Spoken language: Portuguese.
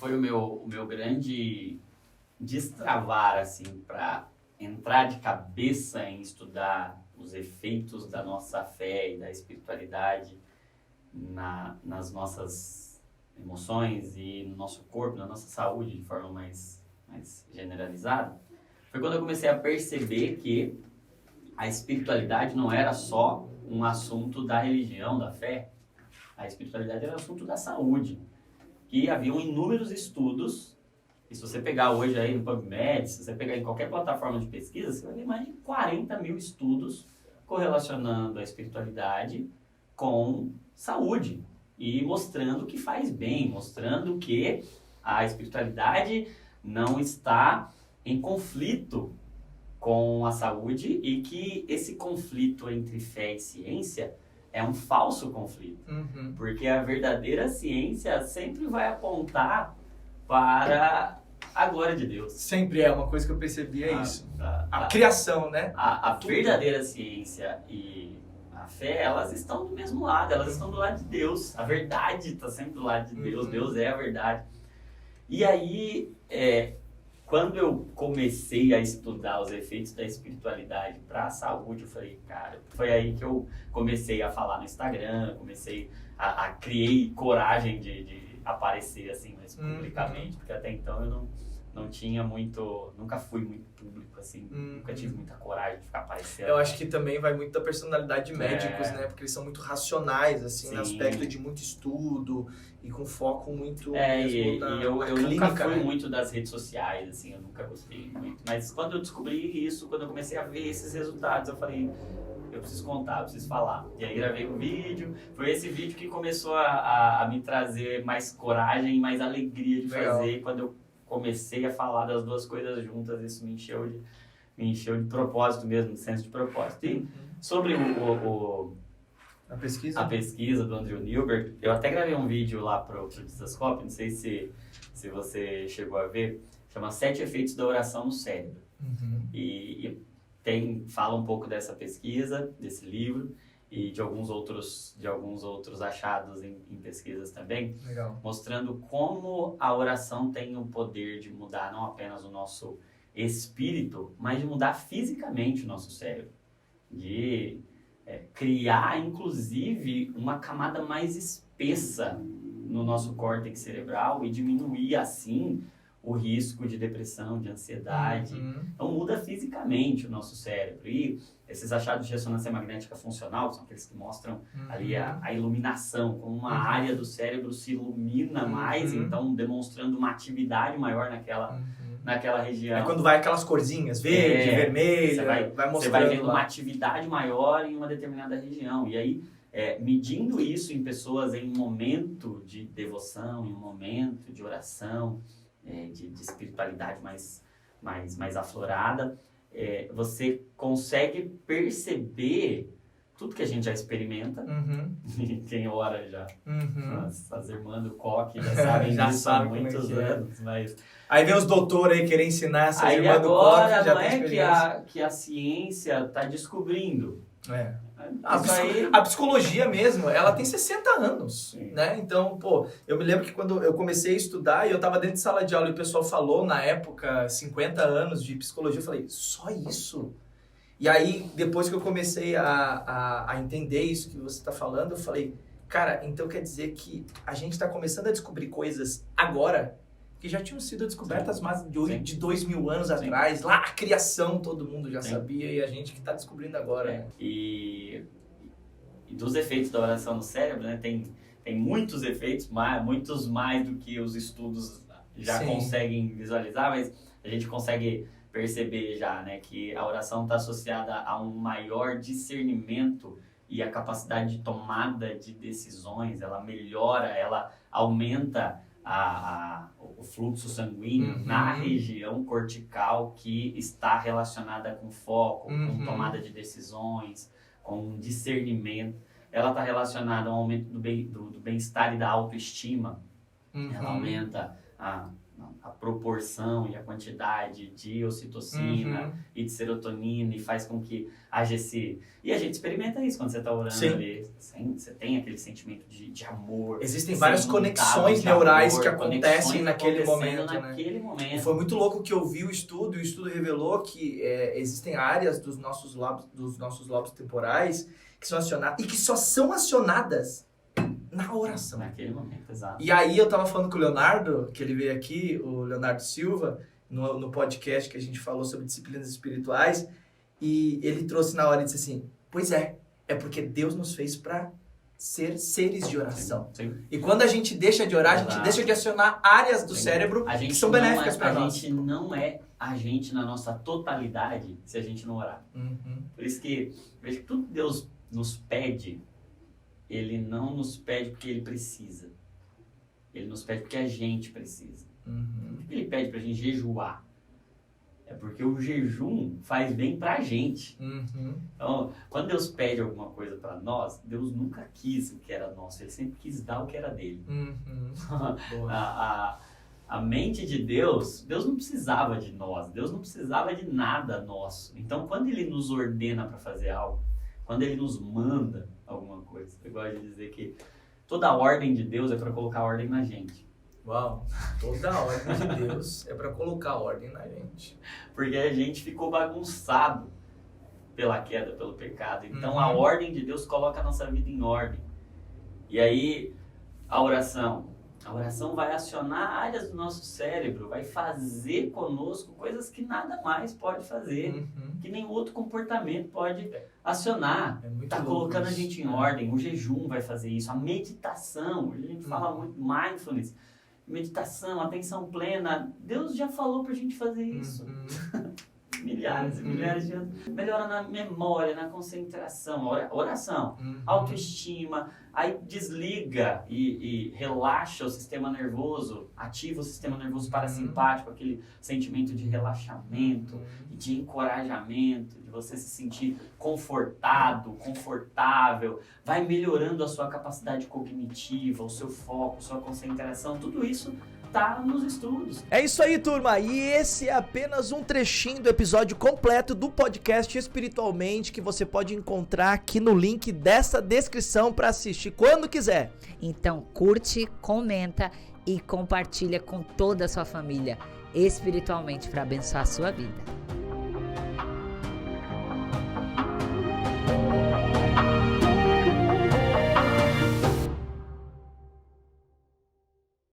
foi o meu grande destravar, assim, para entrar de cabeça em estudar os efeitos da nossa fé e da espiritualidade nas nossas emoções e no nosso corpo, na nossa saúde, de forma mais generalizada, foi quando eu comecei a perceber que a espiritualidade não era só um assunto da religião, da fé. A espiritualidade era um assunto da saúde. Que haviam inúmeros estudos, e se você pegar hoje aí no PubMed, se você pegar em qualquer plataforma de pesquisa, você vai ver mais de 40 mil estudos correlacionando a espiritualidade com saúde e mostrando que faz bem, mostrando que a espiritualidade não está em conflito com a saúde e que esse conflito entre fé e ciência é um falso conflito, porque a verdadeira ciência sempre vai apontar para a glória de Deus. Sempre é uma coisa que eu percebi, isso. A criação, né? A verdadeira ciência e a fé, elas estão do mesmo lado, elas estão do lado de Deus. A verdade está sempre do lado de Deus, Deus é a verdade. E aí, quando eu comecei a estudar os efeitos da espiritualidade para a saúde, eu falei, cara, foi aí que eu comecei a falar no Instagram, comecei criei coragem de aparecer assim mais publicamente, porque até então eu não tinha muito, nunca fui muito público assim, nunca tive muita coragem de ficar aparecendo. Eu acho que também vai muito da personalidade de médicos, né? Porque eles são muito racionais, assim, no aspecto de muito estudo e com foco muito mesmo na eu clínica, nunca fui né? muito das redes sociais, assim, eu nunca gostei muito. Mas quando eu descobri isso, quando eu comecei a ver esses resultados, eu falei, eu preciso contar, eu preciso falar. E aí gravei um vídeo, foi esse vídeo que começou a me trazer mais coragem, mais alegria de fazer. Quando eu comecei a falar das duas coisas juntas, isso me encheu de propósito mesmo, de senso de propósito. E sobre a pesquisa do Andrew Newberg, eu até gravei um vídeo lá pro Disascope, não sei se você chegou a ver, chama 7 efeitos da oração no cérebro. E fala um pouco dessa pesquisa, desse livro, e de alguns outros achados em pesquisas também. Legal. Mostrando como a oração tem o poder de mudar não apenas o nosso espírito, mas de mudar fisicamente o nosso cérebro. De criar, inclusive, uma camada mais espessa no nosso córtex cerebral e diminuir, assim, o risco de depressão, de ansiedade. Então muda fisicamente o nosso cérebro. E esses achados de ressonância magnética funcional, que são aqueles que mostram ali a iluminação, como uma área do cérebro se ilumina mais, então demonstrando uma atividade maior naquela região. É quando vai aquelas corzinhas, verde, vermelho, vai mostrando. Você vai vendo uma atividade maior em uma determinada região. E aí, medindo isso em pessoas em um momento de devoção, em um momento de oração, de espiritualidade mais aflorada, você consegue perceber tudo que a gente já experimenta. Quem ora já, as irmãs do coque já sabem disso há muitos anos. Mas... Aí vem os doutores aí querer ensinar essas aí irmãs do coque. Agora já não tem que a ciência está descobrindo. A psicologia mesmo, ela tem 60 anos, né? Então, eu me lembro que quando eu comecei a estudar e eu tava dentro de sala de aula e o pessoal falou, na época, 50 anos de psicologia, eu falei, só isso? E aí, depois que eu comecei a entender isso que você tá falando, eu falei, cara, então quer dizer que a gente tá começando a descobrir coisas agora que já tinham sido descobertas mais de 2000 anos atrás. Lá a criação todo mundo já sabia e a gente que está descobrindo agora. E dos efeitos da oração no cérebro, né, tem muitos efeitos, muitos mais do que os estudos já conseguem visualizar, mas a gente consegue perceber já, né, que a oração está associada a um maior discernimento e a capacidade de tomada de decisões. Ela melhora, ela aumenta o fluxo sanguíneo na região cortical que está relacionada com foco, com tomada de decisões, com discernimento. Ela está relacionada ao aumento do bem-estar e da autoestima. Ela aumenta a proporção e a quantidade de ocitocina e de serotonina e faz com que haja esse... E a gente experimenta isso quando você está orando ali. Você tem aquele sentimento de amor. Existem várias conexões neurais que acontecem naquele momento, né? E foi muito louco que eu vi o estudo revelou que existem áreas dos nossos lobos temporais que são acionadas e que só são acionadas na oração. Naquele momento, exato. E aí eu tava falando com o Leonardo, que ele veio aqui, o Leonardo Silva, no podcast que a gente falou sobre disciplinas espirituais, e ele trouxe na hora e disse assim, pois é porque Deus nos fez para ser seres de oração. Sim. E quando a gente deixa de orar, a gente deixa de acionar áreas do cérebro que são benéficas para nós. A gente não é agente na nossa totalidade se a gente não orar. Por isso que, veja que tudo que Deus nos pede, Ele não nos pede porque Ele precisa. Ele nos pede porque a gente precisa. Por que Ele pede pra gente jejuar? É porque o jejum faz bem pra gente. Então, quando Deus pede alguma coisa pra nós, Deus nunca quis o que era nosso. Ele sempre quis dar o que era dele. A mente de Deus não precisava de nós. Deus não precisava de nada nosso. Então, quando Ele nos ordena pra fazer algo, quando Ele nos manda alguma coisa, eu gosto de dizer que toda a ordem de Deus é para colocar ordem na gente. Uau, toda a ordem de Deus é para colocar ordem na gente. Porque a gente ficou bagunçado pela queda, pelo pecado. Então a ordem de Deus coloca a nossa vida em ordem. E aí a oração vai acionar áreas do nosso cérebro, vai fazer conosco coisas que nada mais pode fazer, que nenhum outro comportamento pode acionar. Está colocando a gente em ordem. O jejum vai fazer isso, a meditação, a gente fala muito mindfulness, meditação, atenção plena. Deus já falou pra gente fazer isso. Milhares e milhares de anos. Melhora na memória, na concentração, oração, autoestima, aí desliga e relaxa o sistema nervoso, ativa o sistema nervoso parasimpático, aquele sentimento de relaxamento, de encorajamento, de você se sentir confortado, confortável, vai melhorando a sua capacidade cognitiva, o seu foco, sua concentração, tudo isso tá nos estudos. É isso aí, turma, e esse é apenas um trechinho do episódio completo do podcast Espiritualmente, que você pode encontrar aqui no link dessa descrição para assistir quando quiser. Então curte, comenta e compartilha com toda a sua família espiritualmente para abençoar a sua vida.